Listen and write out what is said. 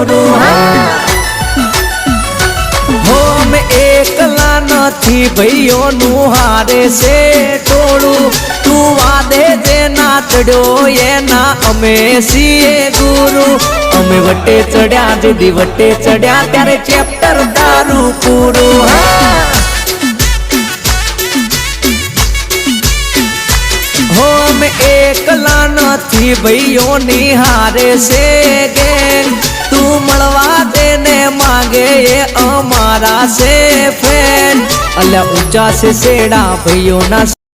પૂરું હો અમે એકલા નથી ભાઈઓનું હારે છે ટોળું તું વાદે જે નાચડ્યો એના અમે છીએ ગુરુ અમે વટે ચડ્યા જુદી વટે ચડ્યા ત્યારે ચેપ્ટર તારું પૂરું હો અમે એકલા નથી ભાઈઓની હારે છે ગેંગ તું મળવા દેને માગે એ અમારા છે ફ્રેન્ડ અલ્યા ઊંચા છે શેડા ભાઈઓના